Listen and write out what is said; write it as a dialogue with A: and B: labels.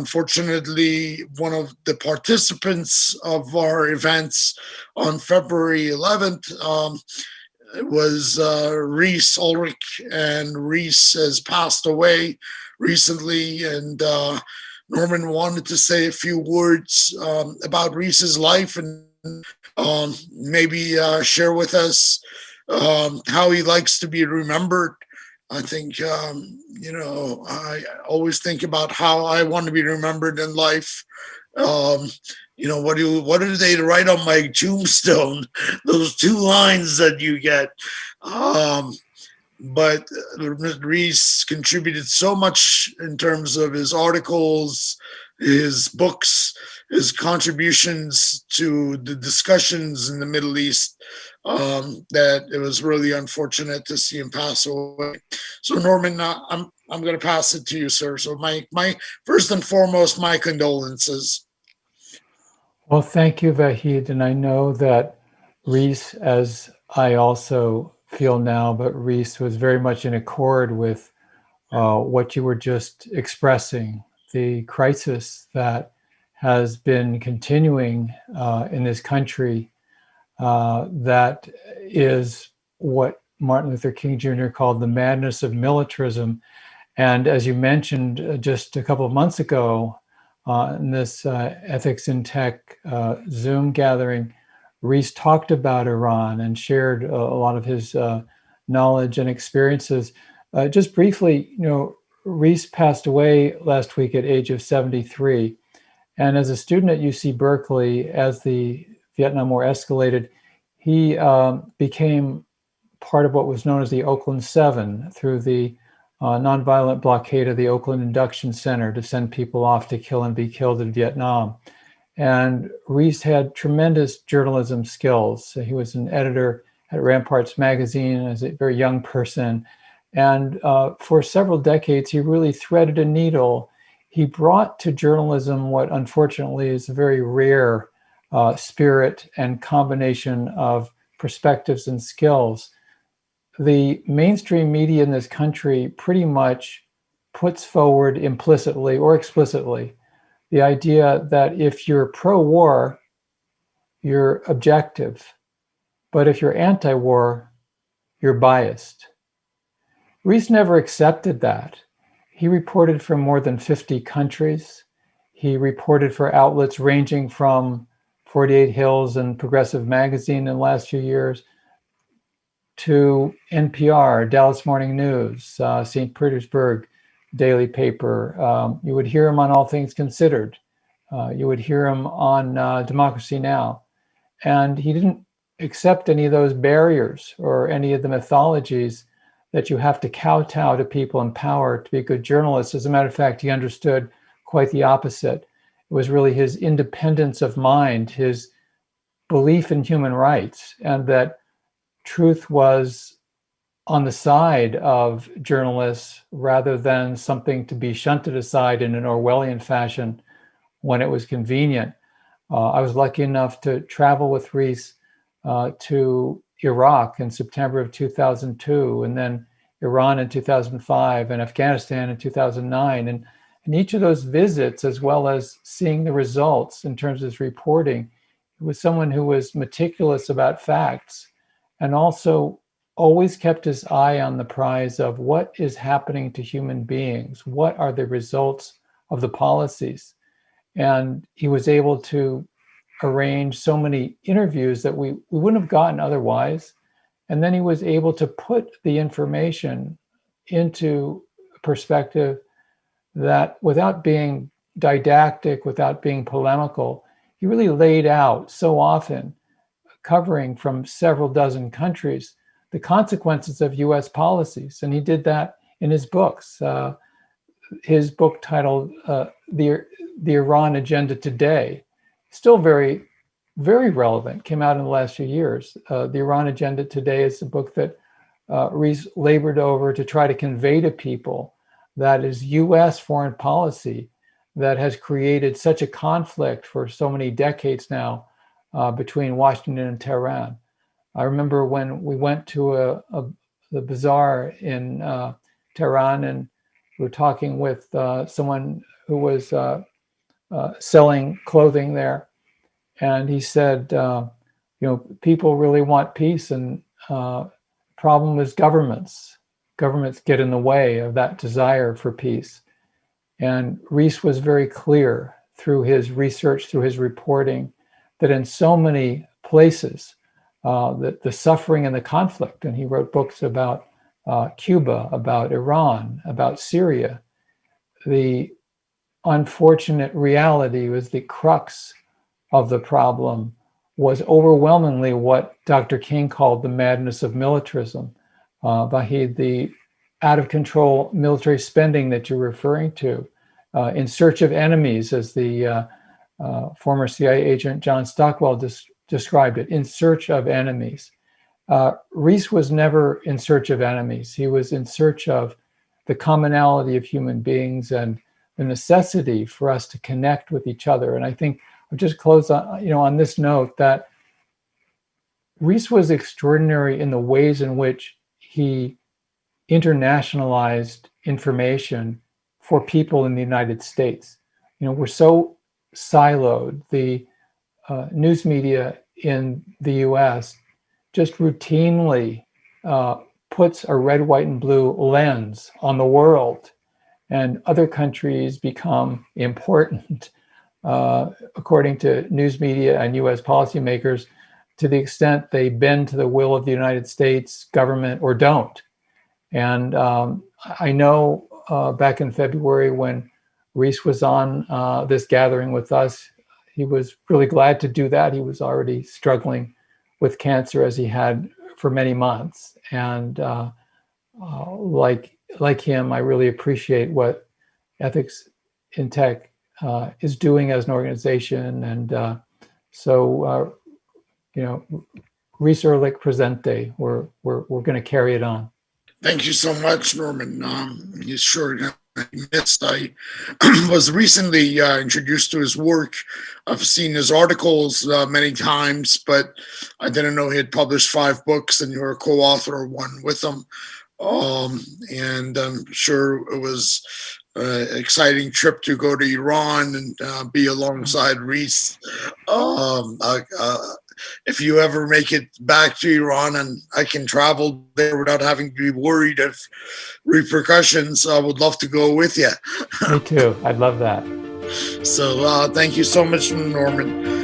A: unfortunately, one of the participants of our events on February 11th was Reese Ulrich, and Reese has passed away recently. And Norman wanted to say a few words about Reese's life and maybe share with us how he likes to be remembered. I think, I always think about how I want to be remembered in life. Um, what do they write on my tombstone? Those two lines that you get. Um, but Reese contributed so much in terms of his articles, his books, his contributions to the discussions in the Middle East, that it was really unfortunate to see him pass away. So Norman, I'm going to pass it to you, sir. So my first and foremost, my condolences.
B: Well, thank you, Vahid. And I know that Reese, as I also feel now, but Reese was very much in accord with what you were just expressing, the crisis that has been continuing in this country, that is what Martin Luther King Jr. called the madness of militarism. And as you mentioned just a couple of months ago, in this Ethics in Tech Zoom gathering, Reese talked about Iran and shared a lot of his knowledge and experiences. Just briefly, Reese passed away last week at age of 73. And as a student at UC Berkeley, as the Vietnam War escalated, he became part of what was known as the Oakland Seven through the nonviolent blockade of the Oakland Induction Center to send people off to kill and be killed in Vietnam. And Reese had tremendous journalism skills. He was an editor at Ramparts magazine as a very young person. And for several decades, he really threaded a needle. He brought to journalism what unfortunately is a very rare spirit and combination of perspectives and skills. The mainstream media in this country pretty much puts forward implicitly or explicitly the idea that if you're pro-war, you're objective. But if you're anti-war, you're biased. Reese never accepted that. He reported from more than 50 countries. He reported for outlets ranging from 48 Hills and Progressive Magazine in the last few years to NPR, Dallas Morning News, St. Petersburg daily paper. You would hear him on All Things Considered. You would hear him on Democracy Now! And he didn't accept any of those barriers or any of the mythologies that you have to kowtow to people in power to be a good journalist. As a matter of fact, he understood quite the opposite. It was really his independence of mind, his belief in human rights, and that truth was on the side of journalists rather than something to be shunted aside in an Orwellian fashion when it was convenient. I was lucky enough to travel with Reese to Iraq in September of 2002, and then Iran in 2005, and Afghanistan in 2009. And each of those visits, as well as seeing the results in terms of his reporting, he was someone who was meticulous about facts and also always kept his eye on the prize of what is happening to human beings, what are the results of the policies. And he was able to arrange so many interviews that we wouldn't have gotten otherwise. And then he was able to put the information into perspective that without being didactic, without being polemical, he really laid out so often, covering from several dozen countries, the consequences of US policies. And he did that in his books. His book titled The Iran Agenda Today, still very, very relevant, came out in the last few years. The Iran Agenda Today is a book that Reese labored over to try to convey to people that is US foreign policy that has created such a conflict for so many decades now between Washington and Tehran. I remember when we went to the bazaar in Tehran, and we were talking with someone who was selling clothing there. And he said, people really want peace, and problem is governments. Governments get in the way of that desire for peace. And Rees was very clear through his research, through his reporting, that in so many places, that the suffering and the conflict, and he wrote books about Cuba, about Iran, about Syria, the unfortunate reality was the crux of the problem was overwhelmingly what Dr. King called the madness of militarism. Vahid, the out of control military spending that you're referring to, in search of enemies, as the former CIA agent John Stockwell described it, in search of enemies. Rees was never in search of enemies. He was in search of the commonality of human beings and the necessity for us to connect with each other. And I think I'll just close on this note that Rees was extraordinary in the ways in which he internationalized information for people in the United States. We're so siloed. The news media in the US just routinely puts a red, white, and blue lens on the world, and other countries become important, according to news media and US policymakers, to the extent they bend to the will of the United States government or don't. And I know back in February when Rees was on this gathering with us, he was really glad to do that. He was already struggling with cancer, as he had for many months. And like him, I really appreciate what Ethics in Tech is doing as an organization. And Rees Ehrlich Presente, we're going to carry it on.
A: Thank you so much, Norman. He's sure going to be missed. I was recently introduced to his work. I've seen his articles many times, but I didn't know he had published 5 books, and you were a co-author of one with him. And I'm sure it was an exciting trip to go to Iran and be alongside Rees. If you ever make it back to Iran and I can travel there without having to be worried of repercussions, I would love to go with you.
B: Me too. I'd love that.
A: So thank you so much, Norman.